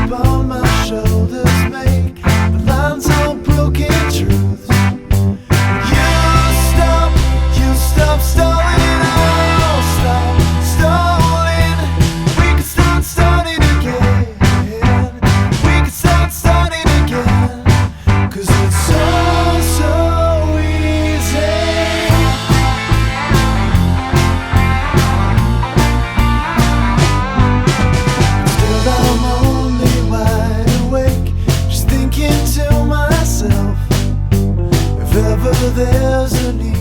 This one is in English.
upon my shoulders make the lines all broken truths. You stop stalling, I'll stop stalling. We can start starting again. We can start starting again. 'Cause it's so easy. Still I'm only wide awake, just thinking to myself, if ever there's a need,